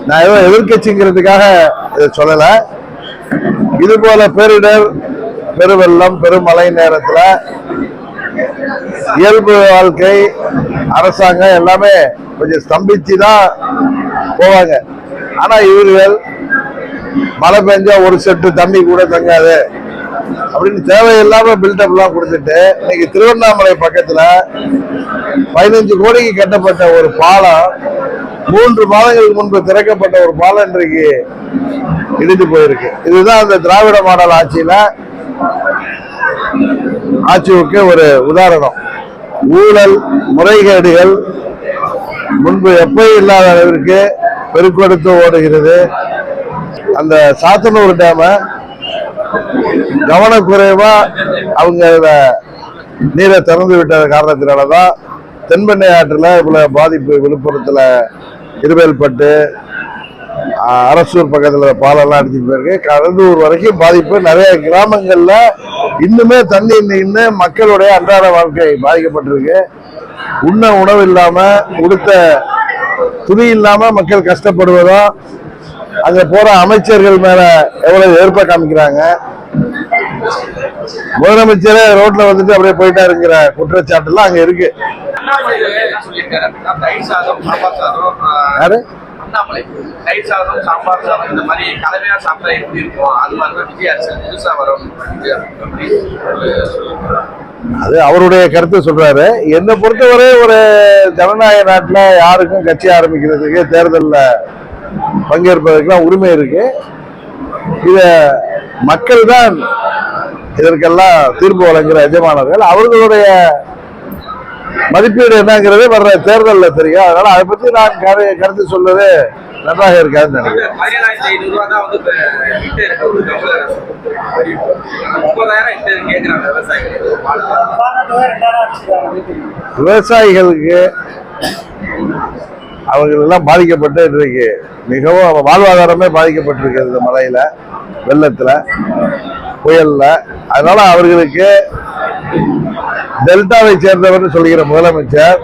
நான் ஏதோ எதிர்கட்சிங்கிறதுக்காக இதை சொல்லல. இது போல பேரிடர், பெருவெள்ளம், பெருமழை நேரத்துல இயல்பு வாழ்க்கை, அரசாங்கம் எல்லாமே கொஞ்சம் ஸ்தம்பிச்சுதான் போவாங்க. ஆனா இவர்கள் மழை பெஞ்சா ஒரு செட்டு தண்ணி கூட தங்காது அப்படின்னு தேவையில்லாம பில்டப் எல்லாம் கொடுத்துட்டு இன்னைக்கு திருவண்ணாமலை பக்கத்துல 15 கோடிக்கு கட்டப்பட்ட ஒரு பாலம் 3 மாதங்களுக்கு முன்பு திறக்கப்பட்ட ஒரு பாலம் இன்றைக்கு இடிந்து போயிருக்கு. இதுதான் அந்த திராவிட மாடல் ஆட்சிக்கு ஒரு உதாரணம். ஊழல், முறைகேடுகள் முன்பு எப்பயும் இல்லாத அளவிற்கு பெருக்கெடுத்து ஓடுகிறது. அந்த சாத்தனூர் டேம கவனக்குறைவா அவங்க நீரை திறந்து விட்ட காரணத்தினாலதான் தென்பெண்ணை ஆற்றுல இவ்வளவு பாதிப்பு. விழுப்புரத்துல இருவேல்பட்டு, அரசூர் பக்கத்துல பாலெல்லாம் அடிச்சுட்டு போயிருக்கு. கடலூர் வரைக்கும் பாதிப்பு. நிறைய கிராமங்கள்ல இன்னுமே தண்ணி நின்று மக்களுடைய அன்றாட வாழ்க்கை பாதிக்கப்பட்டிருக்கு. உண்ண உணவு இல்லாம, உடுத்த துணி இல்லாம மக்கள் கஷ்டப்படுவதும், அங்க போற அமைச்சர்கள் மேல எவ்வளவு ஏற்ப காமிக்கிறாங்க. முதலமைச்சரே ரோட்ல வந்துட்டு அப்படியே போயிட்டாருங்கிற குற்றச்சாட்டு எல்லாம் அங்க இருக்கு. யாரு? அது அவருடைய கருத்தை சொல்றாரு. என்னை பொறுத்தவரை ஒரு ஜனநாயக நாட்டுல யாருக்கும் கட்சி ஆரம்பிக்கிறதுக்கு, தேர்தலில் பங்கேற்பதற்கெல்லாம் உரிமை இருக்கு. இத மக்கள் தான் இதற்கெல்லாம் தீர்ப்பு வழங்குகிற எஜமானர்கள். அவர்களுடைய மதிப்பீடு என்னங்கிறது வர்ற தேர்தலில் தெரியும். அதனால அதை பத்தி நான் கருத்து சொல்வது நன்றாக இருக்காதுன்னு நினைக்கிறேன். விவசாயிகளுக்கு அவர்கள் எல்லாம் பாதிக்கப்பட்டு இன்றைக்கு மிகவும் வாழ்வாதாரமே பாதிக்கப்பட்டிருக்கிறது இந்த மழையில, வெள்ளத்துல, புயல்ல. அதனால அவர்களுக்கு டெல்டாவை சேர்ந்தவர் சொல்லுகிற முதலமைச்சர்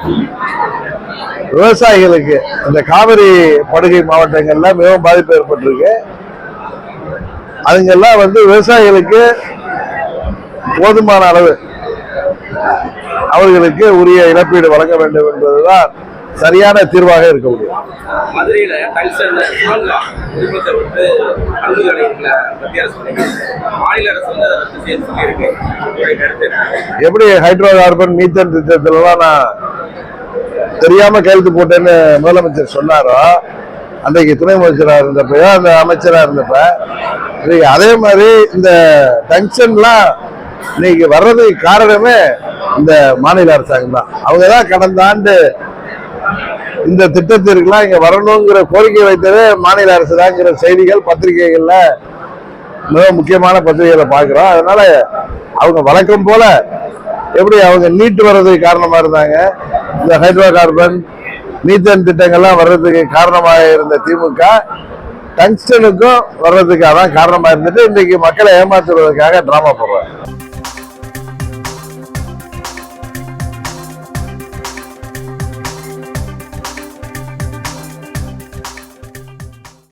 விவசாயிகளுக்கு இந்த காவிரி படுகை மாவட்டங்கள்ல மிகவும் பாதிப்பு ஏற்பட்டிருக்கு. அதுங்கெல்லாம் விவசாயிகளுக்கு போதுமான அளவு அவர்களுக்கு உரிய இழப்பீடு வழங்க வேண்டும் என்பதுதான் சரியான தீர்வாக இருக்க முடியும். எப்படி ஹைட்ரோ கார்பன் மீத்தேன் திட்டத்திலாம் நான் தெரியாம கையெழுத்து போட்டேன்னு முதலமைச்சர் சொன்னாரோ, அன்றைக்கு துணை முதலமைச்சராக இருந்தப்ப, அந்த அமைச்சராக இருந்தப்ப, அதே மாதிரி இந்த டங்ஷன்லாம் இன்னைக்கு வர்றதுக்கு காரணமே இந்த மாநில அரசாங்கம் தான். அவங்கதான் கடந்த ஆண்டு இந்த திட்டத்திற்கெல்லாம் இங்க வரணுங்கிற கோரிக்கை வைத்ததே மாநில அரசு தான்ங்கிற செய்திகள் பத்திரிகைகள்ல, மிக முக்கியமான பத்திரிகைகளை பார்க்கிறோம். அதனால அவங்க வழக்கம் போல எப்படி அவங்க நீட்டு வர்றதுக்கு காரணமா இருந்தாங்க, இந்த ஹைட்ரோ கார்பன் மீத்தேன் திட்டங்கள்லாம் வர்றதுக்கு காரணமாக இருந்த திமுக டங்ஸ்டனுக்கும் வர்றதுக்கு அதான் காரணமா இருந்துட்டு இன்னைக்கு மக்களை ஏமாற்றுவதற்காக டிராமா போடுறோம்.